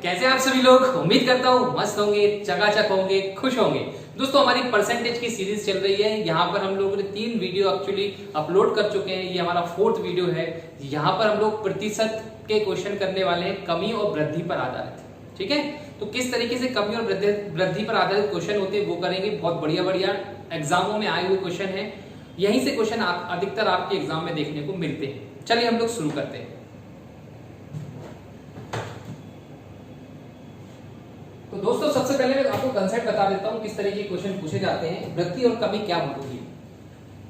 कैसे आप सभी लोग, उम्मीद करता हूँ मस्त होंगे, चकाचक होंगे, खुश होंगे। दोस्तों हमारी परसेंटेज की सीरीज चल रही है। यहाँ पर हम लोगों ने 3 वीडियो एक्चुअली अपलोड कर चुके हैं। ये हमारा 4th वीडियो है। यहाँ पर हम लोग प्रतिशत के क्वेश्चन करने वाले हैं, कमी और वृद्धि पर आधारित। ठीक है, तो किस तरीके से कमी और वृद्धि पर आधारित क्वेश्चन होते हैं वो करेंगे। बहुत बढ़िया बढ़िया एग्जामों में आए हुए क्वेश्चन है। यहीं से क्वेश्चन अधिकतर आपके एग्जाम में देखने को मिलते हैं। चलिए हम लोग शुरू करते हैं। तो दोस्तों सबसे पहले मैं आपको कंसेप्ट बता देता हूं किस तरीके के क्वेश्चन पूछे जाते हैं। वृद्धि और कमी क्या होती है।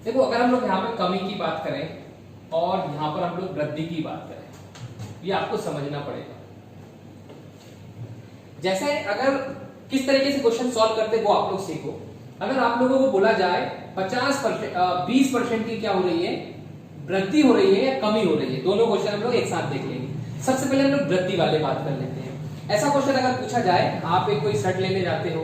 देखो, अगर हम लोग यहाँ पे कमी की बात करें और यहाँ पर हम लोग वृद्धि की बात करें, ये आपको समझना पड़ेगा। जैसे अगर किस तरीके से क्वेश्चन सॉल्व करते हैं वो आप लोग सीखो। अगर आप लोगों को बोला जाए 20% की क्या हो रही है, वृद्धि हो रही है या कमी हो रही है, दोनों क्वेश्चन हम लोग एक साथ देख लेंगे। सबसे पहले हम लोग वृद्धि वाले बात कर लेते हैं। ऐसा क्वेश्चन अगर पूछा जाए, आप एक कोई शर्ट लेने जाते हो,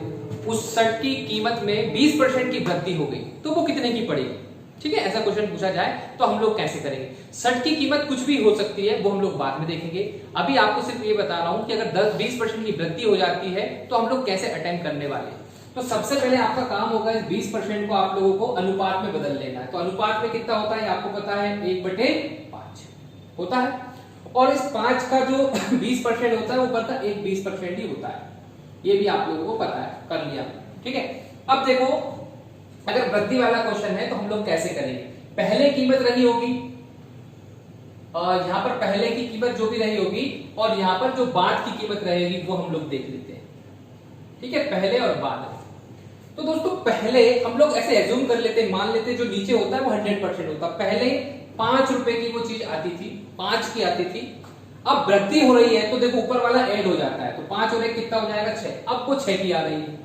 उस शर्ट की कीमत में 20% की वृद्धि हो गई तो वो कितने की पड़ेगी। ठीक है, ऐसा क्वेश्चन पूछा जाए तो हम लोग कैसे करेंगे। शर्ट की कीमत कुछ भी हो सकती है, वो हम लोग बाद में देखेंगे। अभी आपको सिर्फ ये बता रहा हूं कि अगर 10-20% की वृद्धि हो जाती है तो हम लोग कैसे अटेम्प्ट करने वाले हैं। तो सबसे पहले आपका काम होगा इस 20% को आप लोगों को अनुपात में बदल लेना है। तो अनुपात में कितना होता है आपको पता है, 1/5 होता है। और इस 5 का जो 20% होता है ऊपर का 20% ही होता है। ये भी आप लोगों को पता है, कर लिया। ठीक है, अब देखो अगर वृद्धि वाला क्वेश्चन है तो हम लोग कैसे करेंगे। पहले कीमत रही होगी, यहां पर पहले की कीमत जो भी रही होगी और यहां पर जो बाद की कीमत रहेगी वो हम लोग देख लेते हैं। ठीक है, पहले और बाद। तो दोस्तों पहले हम लोग ऐसे एज्यूम कर लेते हैं, मान लेते हैं जो नीचे होता है वो 100% होता है। पहले 5 रुपए की वो चीज आती थी, 5 की आती थी। अब वृद्धि हो रही है तो देखो ऊपर वाला ऐड हो जाता है, तो 5 और 1 कितना हो जाएगा, 6। अब वो 6 की आ रही है।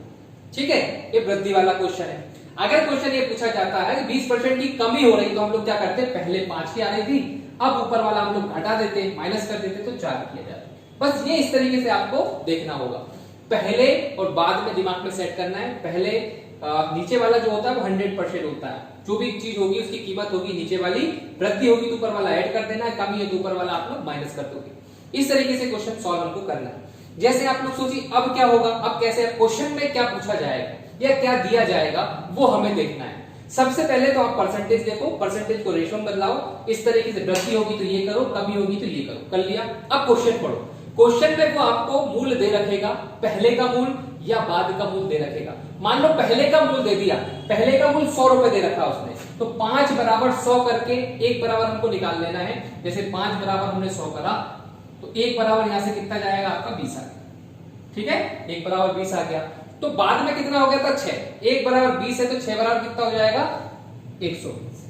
ठीक है, ये वृद्धि वाला क्वेश्चन है। अगर क्वेश्चन ये पूछा जाता है कि 20% की कमी हो रही तो हम लोग क्या करते हैं, पहले 5 की आ रही थी, अब ऊपर वाला हम लोग घटा देते, माइनस कर देते तो 4 किया जाता। बस ये इस तरीके से आपको देखना होगा। पहले और बाद में दिमाग में सेट करना है। पहले नीचे वाला जो होता है वो 100% होता है। जो भी चीज होगी उसकी कीमत होगी नीचे वाली, वृद्धि होगी तो ऊपर वाला ऐड कर देना है, कमी है तो ऊपर वाला आप लोग माइनस कर दोगे। इस तरीके से क्वेश्चन सॉल्व हमको करना है। जैसे आप लोग सोचिए अब क्या होगा, अब कैसे क्वेश्चन में क्या पूछा जाएगा या क्या दिया जाएगा वो हमें देखना है। सबसे पहले तो आप परसेंटेज देखो, परसेंटेज को रेशो में बदलाओ। इस तरीके से वृद्धि होगी तो ये करो, कमी होगी तो ये करो, कर लिया। अब क्वेश्चन पढ़ो। क्वेश्चन में वो आपको मूल्य दे रखेगा, पहले का मूल्य या बाद का मूल्य दे रखेगा। मान लो पहले का मूल्य दे दिया, पहले का मूल्य 100 रुपए दे रखा उसने, तो 5 बराबर 100 करके 1 बराबर हमको निकाल लेना है। जैसे 5 बराबर हमने 100 करा तो 1 बराबर यहां से कितना जाएगा आपका 20 आ गया। ठीक है, 1 बराबर 20 आ गया। तो बाद में कितना हो गया था, 6। 1 बराबर 20 है तो 6 बराबर कितना हो जाएगा, 120।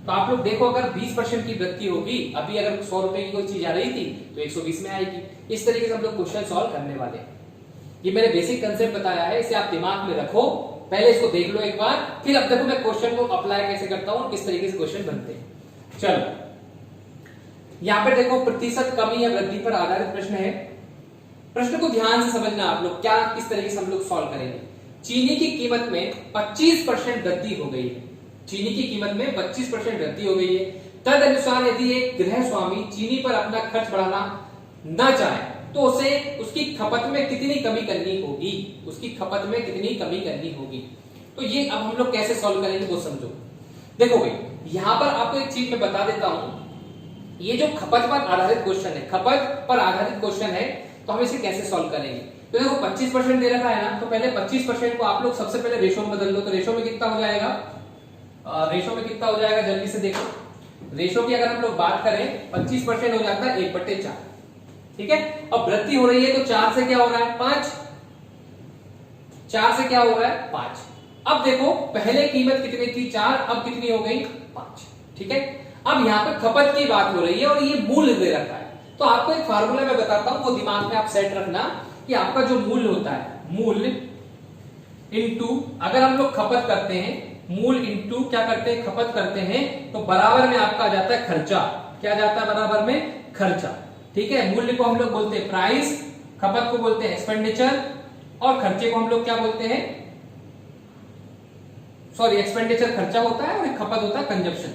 तो आप लोग देखो अगर 20% की वृद्धि होगी, अभी अगर 100 रुपए की कोई चीज आ रही थी तो 120 में आएगी। इस तरीके से हम लोग क्वेश्चन सॉल्व करने वाले हैं। ये मैंने बेसिक कंसेप्ट बताया है, इसे आप दिमाग में रखो। पहले इसको देख लो एक बार, फिर अब देखो मैं क्वेश्चन को अप्लाई कैसे करता हूं, किस तरीके से क्वेश्चन बनते हैं। चलो यहां पे देखो प्रतिशत कमी या वृद्धि पर आधारित प्रश्न है। प्रश्न को ध्यान से समझना आप लोग, क्या किस तरीके से हम लोग सॉल्व करेंगे। चीनी की कीमत में 25% वृद्धि हो गई है। चीनी की कीमत में 25% वृद्धि हो गई है। तद अनुसार यदि एक गृह स्वामी चीनी पर अपना खर्च बढ़ाना न चाहे तो उसे उसकी खपत में कितनी कमी करनी होगी, उसकी खपत में कितनी कमी करनी होगी। तो ये अब हम लोग कैसे सॉल्व करेंगे वो समझो। देखो भाई, यहां पर आपको एक चीज मैं बता देता हूं, ये जो खपत पर आधारित क्वेश्चन है, खपत पर आधारित क्वेश्चन है, तो हम इसे कैसे सॉल्व करेंगे। तो देखो 25% दे रखा है ना, तो पहले 25% को आप लोग सबसे पहले रेशो में बदल लो। तो रेशो में कितना हो जाएगा, रेशो में कितना हो जाएगा जल्दी से देखो। रेशो की अगर हम लोग बात करें 25% हो जाता है 1/4। ठीक है, अब वृद्धि हो रही है तो 4 से क्या हो रहा है, 5। 4 से क्या हो रहा है, 5। अब देखो पहले कीमत कितनी थी, 4, अब कितनी हो गई, 5। ठीक है, अब यहां पे खपत की बात हो रही है और ये मूल्य दे रखा है। तो आपको एक फार्मूला मैं बताता हूं, वो दिमाग में आप सेट रखना कि आपका जो मूल्य होता है, मूल्य इनटू अगर हम लोग खपत करते हैं, मूल्य इनटू क्या करते हैं, खपत करते हैं, तो बराबर में आपका आ जाता है खर्चा। क्या जाता है बराबर में, खर्चा। ठीक है, मूल्य को हम लोग बोलते हैं प्राइस, खपत को बोलते हैं एक्सपेंडिचर, और खर्चे को हम लोग क्या बोलते हैं, सॉरी एक्सपेंडिचर खर्चा होता है और खपत होता है कंजप्शन।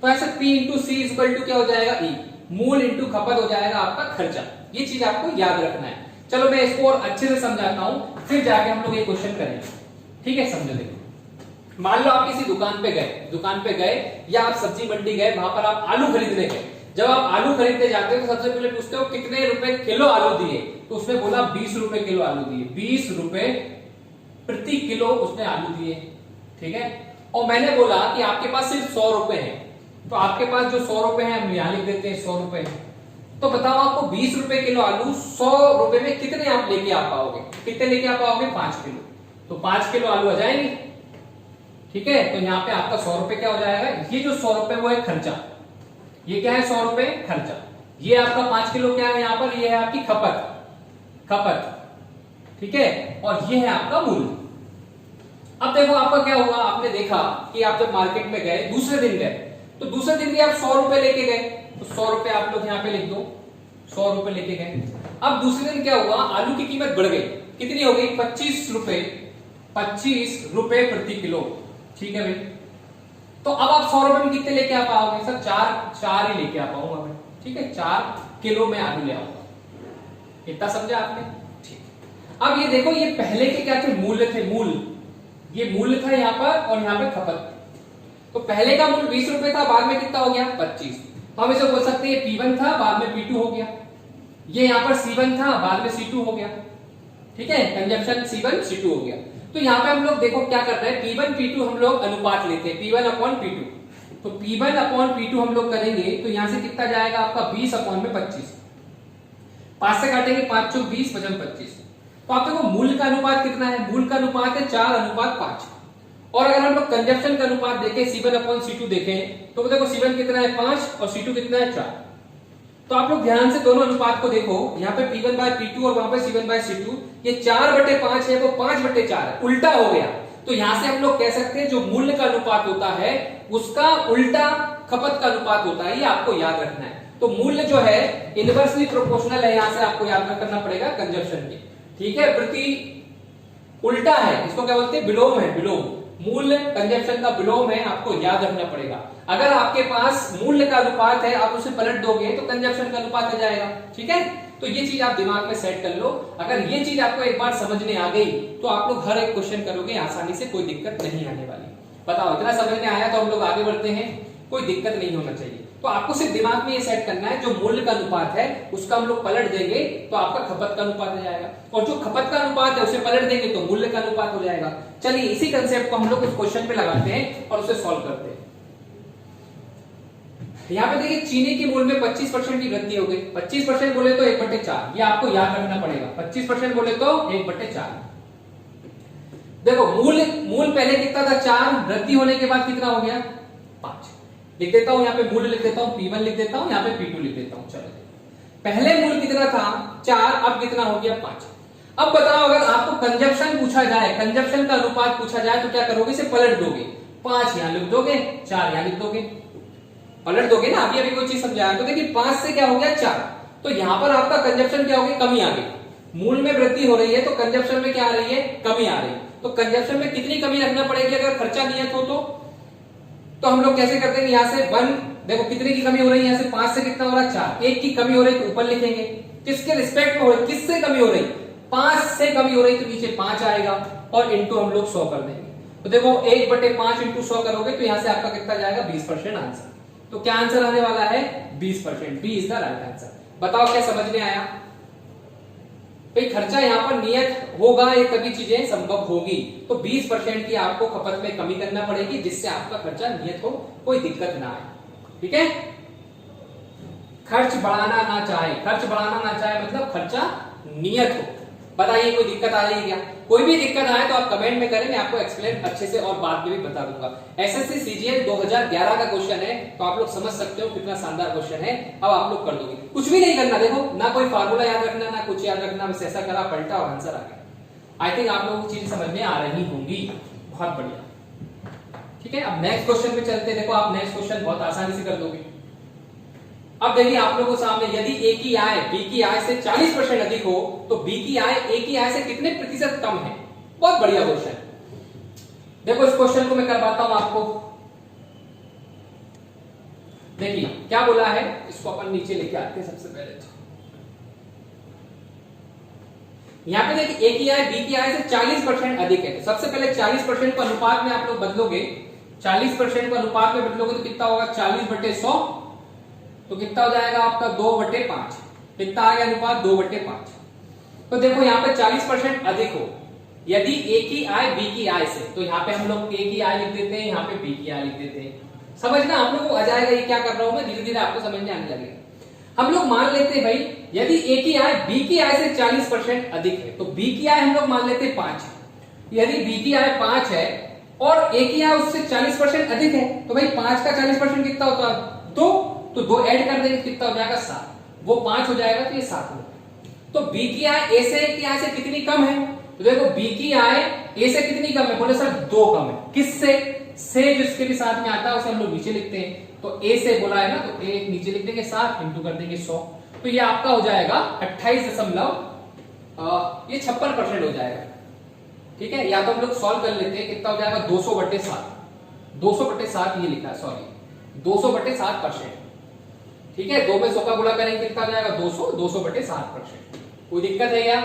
तो ऐसे P into C equal to क्या हो जाएगा, E, मूल इंटू खपत हो जाएगा आपका खर्चा। ये चीज आपको याद रखना है। चलो मैं इसको और अच्छे से समझाता हूं, फिर जाके हम लोग ये क्वेश्चन करेंगे। ठीक है, समझो। देखो, मान लो आप किसी दुकान पे गए या आप सब्जी मंडी गए, वहां पर आप आलू खरीदने गए। जब आप आलू खरीदने जाते हो तो सबसे पहले पूछते हो कितने रुपए किलो आलू दिए, तो उसने बोला 20 रुपए किलो आलू दिए, 20 रुपए प्रति किलो उसने आलू दिए। ठीक है, और मैंने बोला कि आपके पास सिर्फ 100 रुपए हैं, तो आपके पास जो 100 रुपए हैं हम यहां लिख देते हैं 100 रुपए। तो बताओ आपको 20 रुपए किलो आलू 100 रुपए में कितने आप लेके आ पाओगे, कितने लेके आ पाओगे, 5 किलो। तो 5 किलो आलू आ जाएंगे। ठीक है, तो यहाँ पे आपका 100 रुपए क्या हो जाएगा, ये जो 100 रुपए वो है खर्चा, ये क्या है 100 रुपए खर्चा। ये आपका 5 किलो क्या है यहाँ पर, ये है आपकी खपत। ठीक है, और ये है आपका मूल्य। अब देखो आपका क्या हुआ, आपने देखा कि आप जब मार्केट में गए, दूसरे दिन गए, तो दूसरे दिन भी आप 100 रुपए लेके गए, तो 100 रुपए आप लोग यहाँ पे लिख दो, 100 रुपए लेके गए। अब दूसरे दिन क्या हुआ, आलू की कीमत बढ़ गई, कितनी हो गई, 25 रुपए प्रति किलो। ठीक है भाई, तो अब आप 100 रुपए में कितने लेके आ पाओगे, सर चार ही लेके आ पाऊंगा मैं। ठीक है, 4 किलो में आलू ले आऊंगा। इतना समझा आपने। ठीक, अब ये देखो, ये पहले के क्या थे, मूल्य थे, ये मूल्य था यहाँ पर, और यहाँ पे खपत। तो पहले का मूल्य 20 रुपए था, बाद में कितना हो गया, 25। तो हम इसे बोल सकते हैं P1 था, बाद में P2 हो गया। ये यहाँ पर C1 था, बाद में C2 हो गया। ठीक है, कंजप्शन C1 C2 हो गया। तो यहाँ पे हम लोग देखो क्या कर रहे हैं, P1 P2 हम लोग अनुपात लेते हैं, P1 अपॉन P2। तो P1 अपॉन P2 हम लोग करेंगे, तो यहां से कितना जाएगा आपका 20 अपॉन में 25, 5 से काटेंगे 5 चौक 20 बचम 25। तो आप देखो मूल का अनुपात कितना है, मूल का अनुपात है 4:5। और अगर हम लोग कंजप्शन का अनुपात देखें, C1 अपॉन C2 देखें, तो देखो C1 कितना है 5 और C2 कितना है 4। तो आप लोग ध्यान से दोनों अनुपात को देखो, यहाँ पे P1 बाय P2 और वहां पे C1 बाय C2, ये 4/5 है, वो 5/4 है, उल्टा हो गया। तो यहां से हम लोग कह सकते हैं जो मूल्य का अनुपात होता है उसका उल्टा खपत का अनुपात होता है, ये आपको याद रखना है। तो मूल्य जो है इनवर्सली प्रोपोर्शनल है, यहां से आपको याद करना पड़ेगा कंजप्शन के। ठीक है, प्रति उल्टा है, इसको क्या बोलते हैं, विलोम है, विलोम। मूल्य कंजप्शन का विलोम है, आपको याद रखना पड़ेगा। अगर आपके पास मूल्य का अनुपात है, आप उसे पलट दोगे तो कंजप्शन का अनुपात आ जाएगा। ठीक है, तो ये चीज आप दिमाग में सेट कर लो। अगर ये चीज आपको एक बार समझ में आ गई तो आप लोग हर एक क्वेश्चन करोगे आसानी से, कोई दिक्कत नहीं आने वाली। बताओ, इतना समझ में आया तो हम लोग आगे बढ़ते हैं, कोई दिक्कत नहीं होना चाहिए। तो आपको सिर्फ दिमाग में ये सेट करना है, जो मूल्य का अनुपात है उसका हम लोग पलट देंगे तो आपका खपत का अनुपात आ जाएगा, और जो खपत का अनुपात है उसे पलट देंगे तो मूल्य का अनुपात हो जाएगा। चलिए इसी कंसेप्ट को हम लोग उस क्वेश्चन पे लगाते हैं और उसे सॉल्व करते हैं। यहाँ पे देखिए, चीनी के मूल्य में 25% की वृद्धि हो गई। 25% बोले तो 1/4, ये आपको याद रखना पड़ेगा। 25% बोले तो 1/4। देखो मूल पहले कितना था 4, वृद्धि होने के बाद कितना हो गया 5। लिख देता हूं, यहाँ पे मूल्य लिख देता हूं, P1 लिख देता हूं, यहाँ पे P2 लिख देता हूं। चलो, पहले मूल्य कितना था 4, अब कितना हो गया 5। अब बताओ, अगर आपको कंजप्शन पूछा जाए, कंजप्शन का अनुपात पूछा जाए तो क्या करोगे, इसे पलट दोगे। 5 यहां लिख दोगे, 4 यहां लिख दोगे, पलट दोगे ना। अभी कोई चीज समझाया तो देखिए 5 से क्या हो गया 4, तो यहां पर आपका कंजप्शन क्या हो गया, कमी आ गई। मूल में वृद्धि हो रही है तो कंजप्शन में क्या आ रही है, कमी आ रही है। तो कंजप्शन में कितनी कमी रखना पड़ेगी अगर खर्चा नियत हो तो हम लोग कैसे करते हैं, यहां से 1, देखो कितने की कमी हो रही है, यहां से 5 से कितना हो रहा है 4, 1 की कमी हो रही है तो ऊपर लिखेंगे। किसके रिस्पेक्ट में हो रही, किससे कमी हो रही, 5 से कमी हो रही तो नीचे 5 आएगा और इंटू हम लोग 100 कर देंगे। तो देखो 1/5 इंटू 100 करोगे तो यहां से आपका कितना जाएगा 20% आंसर। तो क्या आंसर आने वाला है 20%, B is the right answer. बताओ क्या समझ में आया भाई, खर्चा यहाँ पर नियत होगा, ये तभी चीजें संभव होगी। तो 20% की आपको खपत में कमी करना पड़ेगी जिससे आपका खर्चा नियत हो, कोई दिक्कत ना आए। ठीक है, खर्च बढ़ाना ना चाहे मतलब खर्चा नियत हो। बताइए कोई दिक्कत आ रही है क्या, कोई भी दिक्कत आए तो आप कमेंट में करें, मैं आपको एक्सप्लेन अच्छे से और बाद में भी बता दूंगा। एसएससी सीजीएल 2011 का क्वेश्चन है, तो आप लोग समझ सकते हो कितना शानदार क्वेश्चन है। अब आप लोग कर दोगे, कुछ भी नहीं करना, देखो ना कोई फार्मूला याद रखना ना कुछ याद रखना, बस ऐसा करा पलटा और आंसर आ गया। आई थिंक आप लोगों को चीज समझ में आ रही होंगी, बहुत बढ़िया। ठीक है, अब नेक्स्ट क्वेश्चन पे चलते। देखो आप नेक्स्ट क्वेश्चन बहुत आसानी से कर दोगे। अब देखिए आप लोगों के सामने, यदि ए की आय बी की आय से 40% अधिक हो तो बी की आय ए की आय से कितने प्रतिशत कम है। बहुत बढ़िया क्वेश्चन। देखो इस क्वेश्चन को मैं करवाता हूं आपको। देखिए क्या बोला है, इसको अपन नीचे लेके आते हैं सबसे पहले। तो यहाँ पे देखिए ए की आय बी की आय से 40% अधिक है, तो सबसे पहले 40% को अनुपात में आप लोग बदलोगे, 40% को अनुपात में बदलोगे तो कितना होगा 40/100, तो कितना हो जाएगा आपका 2/5, कितना आ गया अनुपात 2/5। तो देखो यहाँ पे 40% अधिक हो, यदि ए की आय बी की आय से, तो यहाँ पे हम लोग ए की आय लिख देते हैं, यहाँ पे बी की आय लिख देते हैं। समझना आप लोगों को आ जाएगा ये क्या कर रहा हूं मैं, धीरे धीरे आपको समझ में आने लगेगा। हम लोग मान लेते हैं भाई यदि ए की आय बी की आय से 40% अधिक है, तो बी की आय हम लोग मान लेते हैं 5 है। यदि बी की आय 5 है और ए की आय उससे 40% अधिक है, तो भाई 5 का 40% कितना होता है 2, तो 2 ऐड कर देंगे कितना हो जाएगा 7, वो 5 हो जाएगा तो ये 7 हो। तो बी की आय ए से की आय से कितनी कम है, तो देखो बी की आय ए से कितनी कम है, बोले सर 2 कम है, किससे, से जिसके भी साथ में आता है उसे हम लोग नीचे लिखते हैं, तो ए से बोला है ना, तो ए नीचे लिख देंगे 7 इंटू कर देंगे 100, तो ये आपका हो जाएगा 28 ये 56% हो जाएगा। ठीक है, या तो हम लोग सॉल्व कर लेते हैं, कितना हो जाएगा 200/7, 200/7 ये लिखा है, सॉरी 200/7%। ठीक है, 2 में 100 का गुणा करेंगे कितना हो जाएगा 200, 200/7%। कोई दिक्कत है क्या?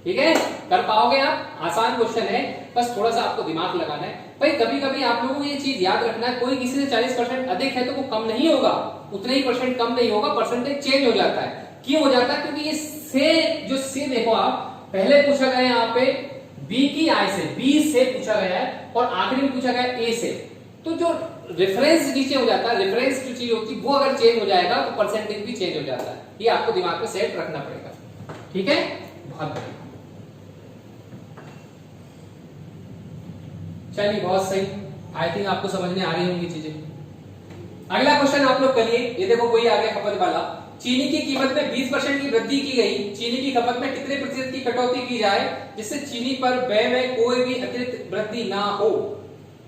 ठीक है, कर पाओगे आप, आसान क्वेश्चन है, बस थोड़ा सा आपको दिमाग लगाना है। भाई कभी कभी आप लोगों को ये चीज याद रखना है, कोई किसी से 40% अधिक है तो वो कम नहीं होगा, उतने ही परसेंट कम नहीं होगा, परसेंटेज चेंज हो जाता है। क्यों हो जाता है? क्योंकि ये से जो से देखो आप पहले पूछा गया है यहाँ पे बी की आय से, बी से पूछा गया है और आखिरी में पूछा गया ए से, तो जो रेफरेंस नीचे हो जाता है, रेफरेंस जो चीज होती है वो अगर चेंज हो जाएगा तो परसेंटेज भी चेंज हो जाता है। ये आपको दिमाग में सेट रखना पड़ेगा। ठीक है, बहुत बढ़िया, चलिए बहुत सही, आई थिंक आपको समझ में आ रही होंगी चीजें। अगला क्वेश्चन आप लोग करिए, ये देखो कोई आ गया खपत वाला, चीनी की कीमत में 20% की वृद्धि की गई, चीनी की खपत में कितने प्रतिशत की कटौती की जाए जिससे चीनी पर व्यय में कोई भी अतिरिक्त वृद्धि ना हो।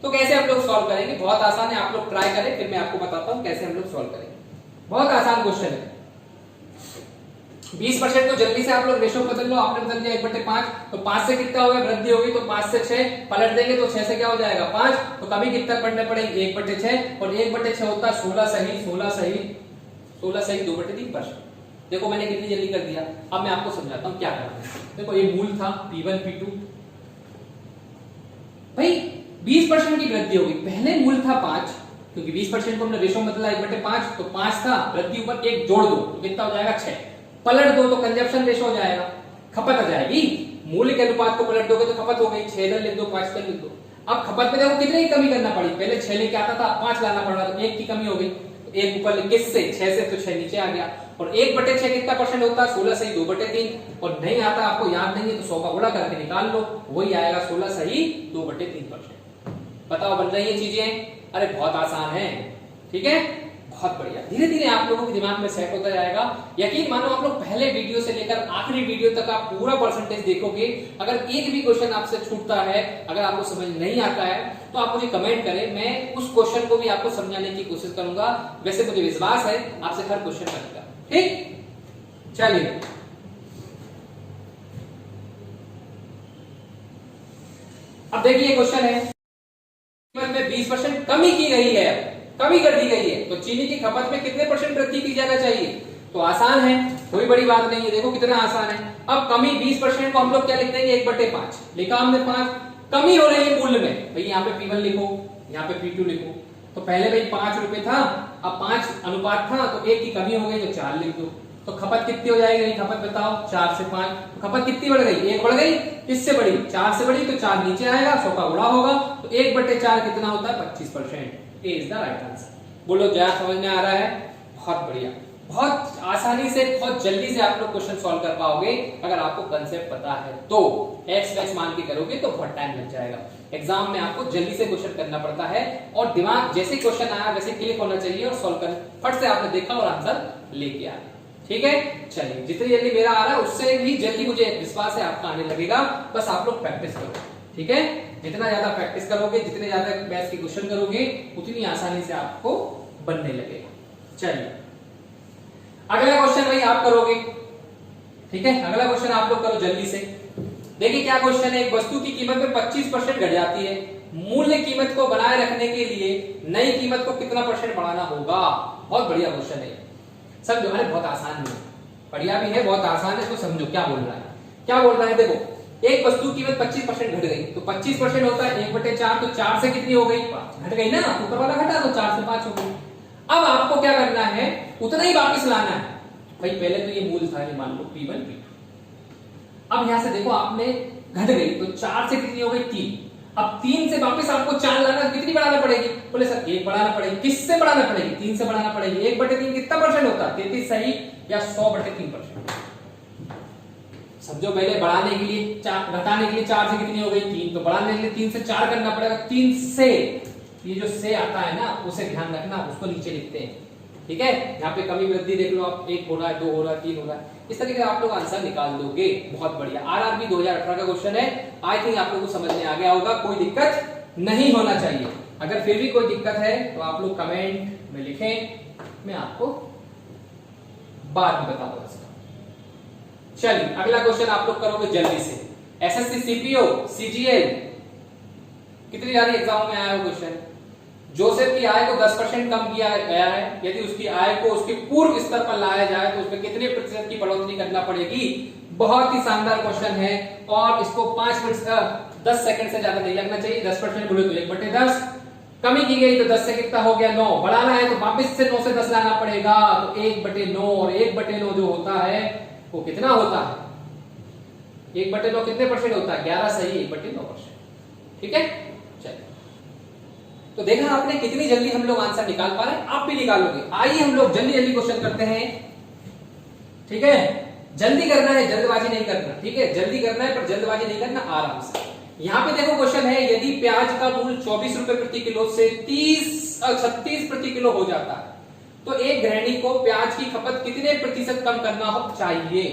तो कैसे हम लोग सॉल्व करेंगे? बहुत आसान है, आप लोग ट्राई करें, फिर मैं आपको बताता हूं कैसे हम लोग सॉल्व करेंगे। बहुत आसान क्वेश्चन है। 20% को जल्दी से आप लोग रेशो बदल लो, आपने बदल दिया 1/5, तो 5 से कितना होगा वृद्धि होगी, तो 5 से 6 पलट देंगे तो 6 से क्या हो जाएगा 5, तो कमी कितना पढ़ने पड़ेगी 1/6, और 1/6 होता है 16 सही 2/3%। देखो मैंने कितनी जल्दी कर दिया। अब मैं आपको समझाता हूं क्या करना है। देखो ये मूल था P1 P2, भाई 20% की वृद्धि होगी, पहले मूल था 5, क्योंकि 20% को हमने रेशो बदला 1/5, तो 5 था, वृद्धि ऊपर 1 जोड़ दो तो कितना हो जाएगा 6, पलट दो तो कंजप्शन रेशो हो जाएगा, खपत आ जाएगी। मूल्य के अनुपात को पलट दोगे तो खपत हो गई, 6 लिख दो 5 लिख दो। अब खपत में देखो कितने की कमी करना पड़ी, पहले 6 लेके आता था 5 लाना पड़ रहा, तो 1 की कमी हो गई, तो 1 ऊपर किससे 6 से, तो 6 नीचे आ गया, और 1/6 कितना परसेंट होता है 16 सही 2/3, और नहीं आता आपको याद नहीं है तो 100 का गुणा करके निकाल लो, वही आएगा 16 सही 2/3%। बताओ बन रही है चीजें? अरे बहुत आसान है। ठीक है, बहुत बढ़िया, धीरे धीरे आप लोगों के दिमाग में सेट होता जाएगा। यकीन मानो आप लोग पहले वीडियो से लेकर आखिरी वीडियो तक आप पूरा परसेंटेज देखोगे, अगर एक भी क्वेश्चन आपसे छूटता है, अगर आपको समझ नहीं आता है तो आप मुझे कमेंट करें, मैं उस क्वेश्चन को भी आपको समझाने की कोशिश करूंगा। वैसे मुझे विश्वास है आपसे हर क्वेश्चन बनेगा। ठीक, चलिए अब देखिए क्वेश्चन है, कीमत में 20% कमी की गई है, कमी कर दी गई है, तो चीनी की खपत में कितने परसेंट वृद्धि की जाना चाहिए? तो आसान है, कोई बड़ी बात नहीं है, देखो कितना आसान है। अब कमी 20% को हम लोग क्या लिख देंगे 1/5, लिखा हमने 5, कमी हो रही है मूल्य में, भाई यहाँ पे P1 लिखो, यहाँ पे P2 लिखो, तो पहले भाई 5 रुपए था, अब 5 अनुपात था, तो 1 की कमी हो गई तो 4 लिख दो, तो खपत कितनी हो जाएगी? खपत बताओ 4 से 5, तो खपत कितनी बढ़ गई? 1 बढ़ गई, किससे बढ़ी? 4 से बढ़ी, तो 4 नीचे आएगा, 100 का गुणा होगा, तो 1/4 कितना होता है 25%। ए इज द राइट आंसर। बोलो क्या समझ में आ रहा है? बहुत बढ़िया, बहुत आसानी से बहुत जल्दी से आप लोग क्वेश्चन सॉल्व कर पाओगे अगर आपको कंसेप्ट पता है तो। एक्स वैक्स मान के करोगे तो बहुत टाइम लग जाएगा। एग्जाम में आपको जल्दी से क्वेश्चन करना पड़ता है, और दिमाग जैसे क्वेश्चन आया वैसे क्लिक होना चाहिए और सॉल्व कर, फट से आपने देखा और आंसर लेके आया। ठीक है, चलिए जितनी जल्दी मेरा आ रहा है उससे भी जल्दी मुझे विश्वास है आपका आने लगेगा, बस आप लोग प्रैक्टिस करो। ठीक है, जितना ज्यादा प्रैक्टिस करोगे, जितने ज्यादा मैथ्स के क्वेश्चन करोगे, उतनी आसानी से आपको बनने लगेगा। चलिए अगला क्वेश्चन भाई आप करोगे। ठीक है, अगला क्वेश्चन आप लोग करो जल्दी से। देखिए क्या क्वेश्चन है, एक वस्तु की कीमत में 25% घट जाती है, मूल्य कीमत को बनाए रखने के लिए नई कीमत को कितना परसेंट बढ़ाना होगा। बहुत बढ़िया क्वेश्चन है, समझो। अरे बहुत आसान है, बढ़िया भी है, बहुत आसान है। तो समझो क्या बोल रहा है, क्या बोल रहा है। देखो एक वस्तु की कीमत 25% घट गई, तो 25% होता है 1/4, तो 4 से कितनी हो गई, 5 घट गई ना, ऊपर वाला घटा दो, 4 से 5 हो गई। अब आपको क्या करना है, उतना ही वापस लाना है। भाई पहले तो ये मूल था, ये मान लो P1 P2, अब यहां से देखो आपने घट गई, तो 4 से कितनी हो गई, 3। अब 3 से वापस आपको 4 लाना, कितनी बढ़ाना पड़ेगी, बोले सर 1 बढ़ाना पड़ेगी। किससे बढ़ाना पड़ेगी, 3 से बढ़ाना पड़ेगी। 1/3 कितना परसेंट होता है, 33 सही या 100/3%। समझो पहले बढ़ाने के लिए 4, घटाने के लिए 4 से कितनी हो गई, 3, तो बढ़ाने के लिए 3 से 4 करना पड़ेगा। 3 से, ये जो से आता है ना, उसे ध्यान रखना, उसको नीचे लिखते हैं, ठीक है। यहाँ पे कमी वृद्धि देख लो आप, 1 हो रहा है, 2 हो रहा है, 3 हो रहा है, इस तरीके से आप लोग आंसर निकाल दोगे। बहुत बढ़िया। आरआरबी 2018 का क्वेश्चन है, आई थिंक आप लोगों को समझ में आ गया होगा, कोई दिक्कत नहीं होना चाहिए। अगर फिर भी कोई दिक्कत है तो आप लोग कमेंट में लिखें, मैं आपको बाद में बताऊंगा इसका। चलिए अगला क्वेश्चन आप लोग करोगे जल्दी से। एसएससी सीपीओ सीजीएल कितनी बार एग्जाम में आया हो क्वेश्चन। जोसेफ की आय को 10% कम किया गया है, यदि उसकी आय को उसके पूर्व स्तर पर लाया जाए तो उसमें कितने प्रतिशत की बढ़ोतरी करना पड़ेगी। बहुत ही शानदार क्वेश्चन है, और इसको 10 सेकंड से ज्यादा नहीं लगना चाहिए। 10% बोले तो 1/10, कमी की गई तो 10 से कितना हो गया, 9। बढ़ाना है तो वापस से 9 से 10 लाना पड़ेगा, तो 1/9, और 1/9 जो होता है वो कितना होता है, 1/9 कितने परसेंट होता है, 11 सही, 1/9%, ठीक है। चलिए, तो देखा आपने कितनी जल्दी हम लोग आंसर निकाल पा रहे हैं, आप भी निकालोगे। आइए हम लोग जल्दी जल्दी क्वेश्चन करते हैं, ठीक है। जल्दी करना है, जल्दबाजी नहीं करना, ठीक है। जल्दी करना है पर जल्दबाजी नहीं करना, आराम से। यहां पे देखो क्वेश्चन है, यदि प्याज का मूल्य 24 रुपए प्रति किलो से 36 प्रति किलो हो जाता है, तो एक गृहिणी को प्याज की खपत कितने प्रतिशत कम करना चाहिए।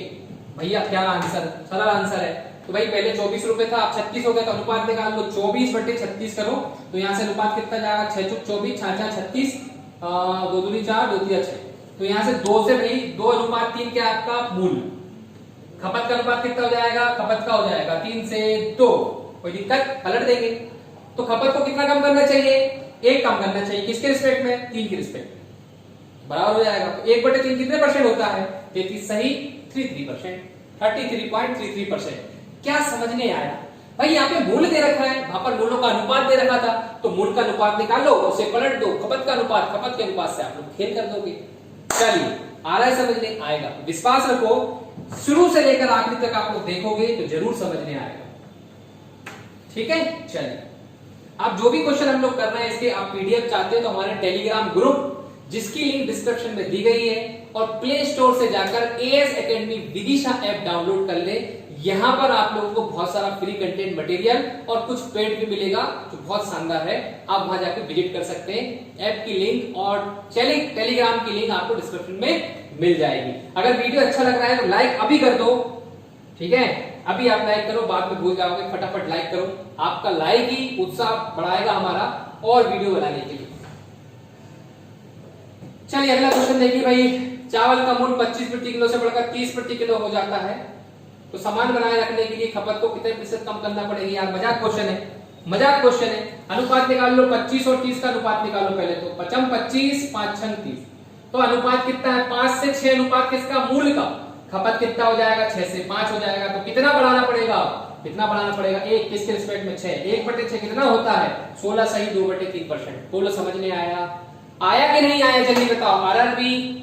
भैया क्या आंसर, सरल आंसर है। तो भाई पहले 24 रुपए था, अब 36 हो गया, तो अनुपात निकाल लो, 24/36 करो, तो यहां से अनुपात कितना जाएगा, 6 × 24, 6 × 36, 2 दूनी 4, 2 3 6। तो यहां से 2 से भाई 2:3 क्या आपका मूल्य, खपत का अनुपात कितना हो जाएगा, खपत का हो जाएगा 3 से 2। कोई दिक्कत, पलट देंगे। तो खपत को कितना कम करना चाहिए, 1 कम करना चाहिए, किसके रिस्पेक्ट में, 3 के रिस्पेक्ट में, बराबर हो जाएगा। तो 1/3 कितने परसेंट होता है, 33 सही, 33%, 33.33%। क्या समझने आया भाई, यहाँ पे मूल्य दे रखा है, वहां पर मूल्यों का अनुपात दे रखा था, तो मूल्य का अनुपात निकाल लो, उसे पलट दो, खपत का अनुपात, खपत के अनुपात से आप लोग खेल कर दोगे। चलिए आ रहा है, समझने आएगा, विश्वास रखो, शुरू से लेकर आखिरी तक आप लोग देखोगे तो जरूर समझने आएगा, ठीक है। चलिए, आप जो भी क्वेश्चन हम लोग कर रहे हैं इसके आप पीडीएफ चाहते हो तो हमारे टेलीग्राम ग्रुप, जिसकी लिंक डिस्क्रिप्शन में दी गई है, और प्ले स्टोर से जाकर as academy Vidisha app download कर ले। यहां पर आप लोगों को बहुत सारा फ्री कंटेंट मटेरियल और कुछ पेड भी मिलेगा जो बहुत शानदार है, आप वहां जाकर विजिट कर सकते हैं। ऐप की लिंक और टेलीग्राम की लिंक आपको डिस्क्रिप्शन में मिल जाएगी। अगर वीडियो अच्छा लग रहा है तो लाइक अभी कर दो, ठीक है, अभी आप लाइक करो, बाद में भूल जाओगे, फटाफट लाइक करो। आपका लाइक ही उत्साह बढ़ाएगा हमारा और वीडियो बनाने के लिए। चलिए अगला क्वेश्चन देखिए भाई, चावल का मूल्य 25 प्रति किलो से बढ़कर 30 प्रति किलो हो जाता है, तो सामान बनाए रखने के लिए खपत को कितने प्रतिशत कम करना पड़ेगी। यार मजाक क्वेश्चन है, मजाक क्वेश्चन है। अनुपात निकाल लो, 25 और 30 का अनुपात निकालो पहले। तो 5 × 25, 5 × 30, तो अनुपात कितना है, 5 से 6 अनुपात किसका, मूल्य का। खपत कितना हो जाएगा, 6 से 5 हो जाएगा, तो कितना बढ़ाना पड़ेगा, कितना बढ़ाना पड़ेगा, 1 किसके रिस्पेक्ट में, 6। 1/6 कितना होता है, 16 सही, 2/3%। बोलो समझ में आया कि नहीं आया, जल्दी बताओ। आरआरबी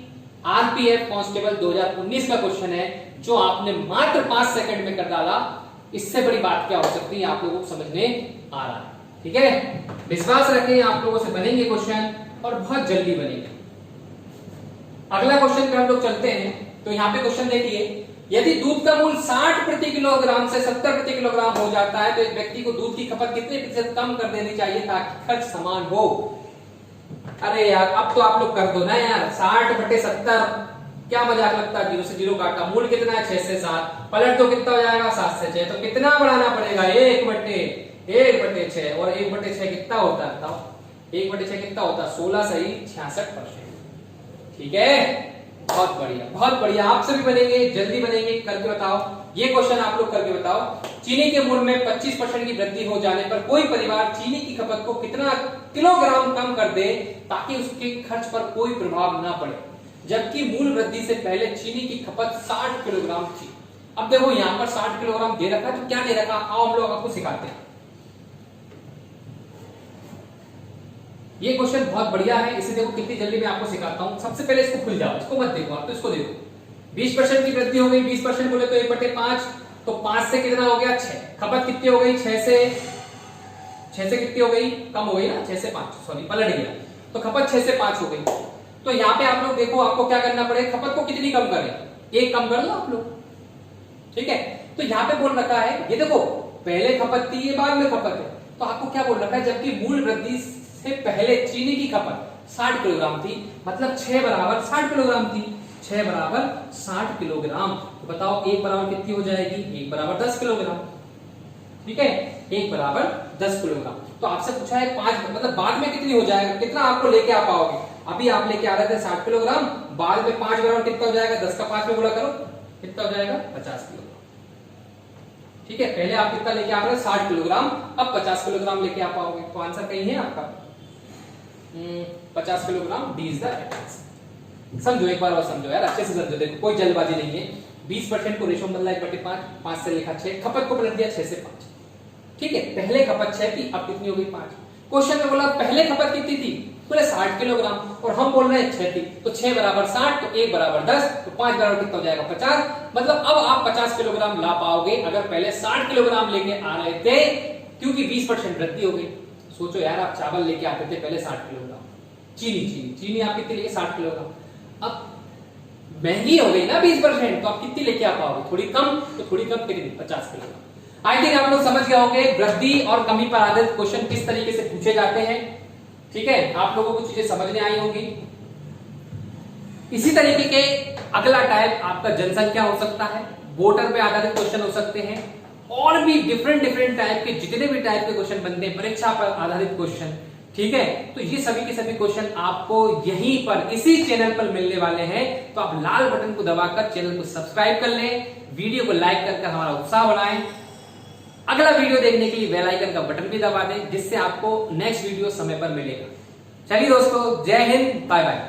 आरपीएफ कांस्टेबल 2019 का क्वेश्चन है, जो आपने मात्र 5 सेकंड में कर डाला। इससे बड़ी बात क्या हो सकती है, आप लोगों को समझने आ रहा है, ठीक है। विश्वास रखें, आप लोगों से बनेंगे क्वेश्चन और बहुत जल्दी बनेंगे। अगला क्वेश्चन पे हम लोग चलते हैं। तो यहाँ पे क्वेश्चन देखिए, यदि दूध का मूल्य 60 प्रति किलोग्राम से 70 प्रति किलोग्राम हो जाता है, तो एक व्यक्ति को दूध की खपत कितने प्रतिशत कम कर देनी चाहिए ताकि खर्च समान हो। अरे यार अब तो आप लोग कर दो ना यार, 60/70, क्या मजाक लगता है, 0 से 0 काटा, मूल्य कितना है, 6 से 7, पलट तो कितना हो जाएगा, 7 से 6, तो कितना बढ़ाना पड़ेगा, 1/6, और 1/6 कितना होता है बताओ, 1/6 कितना होता है, 16 सही, 66%, ठीक है। बहुत बढ़िया, बहुत बढ़िया। आपसे भी बनेंगे, जल्दी बनेंगे, करके बताओ। ये क्वेश्चन आप लोग करके बताओ। चीनी के मूल्य में 25% की वृद्धि हो जाने पर कोई परिवार चीनी की खपत को कितना किलोग्राम कम कर दे ताकि उसके खर्च पर कोई प्रभाव ना पड़े, जबकि मूल वृद्धि से पहले चीनी की खपत 60 किलोग्राम थी। अब देखो यहां पर 60 किलोग्राम दे रखा है, तो क्या दे रखा, आओ हम लोग आपको सिखाते हैं। ये क्वेश्चन बहुत बढ़िया है, इसे देखो कितनी जल्दी मैं आपको सिखाता हूं। सबसे पहले इसको खुल जाओ, इसको मत देखो आप, तो इसको देखो। 20% की वृद्धि हो गई, 20% बोले तो 1/5, तो 5 से कितना हो गया 6। खपत कितनी हो गई, 6 से कितनी हो गई, कम हो गई ना, 6 से 5, सॉरी पलट गया, तो खपत 6 से 5 हो गई। तो यहाँ पे आप लोग देखो आपको क्या करना पड़ेगा, खपत को कितनी कम करें, 1 कम कर लो आप लोग, ठीक है। तो यहाँ पे बोल रखा है, ये देखो पहले खपत थी, ये बाद में खपत है, तो आपको क्या बोल रखा है, जबकि मूल वृद्धि से पहले चीनी की खपत 60 किलोग्राम थी, मतलब 6 बराबर 60 किलोग्राम थी, 6 बराबर 60 किलोग्राम। तो बताओ 1 बराबर कितनी हो जाएगी, 1 बराबर 10 किलोग्राम, ठीक है, 1 बराबर 10 किलोग्राम। तो आपसे पूछा है 5, मतलब बाद में कितनी हो जाएगा, कितना आपको लेके आ पाओगे। अभी आप लेके आ रहे थे 60 किलोग्राम, बाद में 5 बराबर कितना हो जाएगा, 10 का 5 में गुणा करो, कितना हो जाएगा, 50 किलोग्राम, ठीक है। पहले आप कितना लेके आ रहे हैं, 60 किलोग्राम, अब 50 किलोग्राम लेके आ पाओगे। तो आंसर कहीं है आपका 50 kilogram, D is the right answer. समझो एक बार और समझो यार, अच्छे से समझो, देखो कोई जल्दबाजी नहीं है। 20% को रेशो बदला 1/5, 5 से लिखा 6, खपत को पलट दिया 6 से 5, ठीक है। पहले खपत 6 थी, अब कितनी हो गई 5। क्वेश्चन में बोला पहले खपत कितनी थी, बोले 60 किलोग्राम, और हम बोल रहे हैं 6 थी, तो 6 बराबर 60, तो 1 बराबर 10, तो 5 बराबर कितना हो जाएगा 50। मतलब अब आप 50 किलोग्राम ला पाओगे अगर पहले 60 किलोग्राम लेके आ रहे थे, क्योंकि 20% वृद्धि हो गई। सोचो यार, आप चावल लेके आते थे पहले 60 किलोग्राम, चीनी आप कितनी लेके 60 किलोग्राम, अब महंगी हो गई ना 20%, तो आप कितनी लेके आ पाओगे, थोड़ी कम, तो थोड़ी कम कितनी, 50 किलोग्राम। आई थिंक आप लोग समझ गए होंगे वृद्धि और कमी पर आधारित क्वेश्चन किस तरीके से पूछे जाते हैं, ठीक है। आप लोगों को चीजें समझ में आई होंगी। इसी तरीके के अगला टाइप आपका जनसंख्या हो सकता है, वोटर पे आधारित क्वेश्चन हो सकते हैं, और भी डिफरेंट टाइप के जितने भी टाइप के क्वेश्चन बनते हैं, परीक्षा पर आधारित क्वेश्चन, ठीक है। तो ये सभी के सभी क्वेश्चन आपको यहीं पर इसी चैनल पर मिलने वाले हैं। तो आप लाल बटन को दबाकर चैनल को सब्सक्राइब कर लें, वीडियो को लाइक करके हमारा उत्साह बढ़ाएं, अगला वीडियो देखने के लिए बेल आइकन का बटन भी दबा दें, जिससे आपको नेक्स्ट वीडियो समय पर मिलेगा। चलिए दोस्तों, जय हिंद, बाय बाय।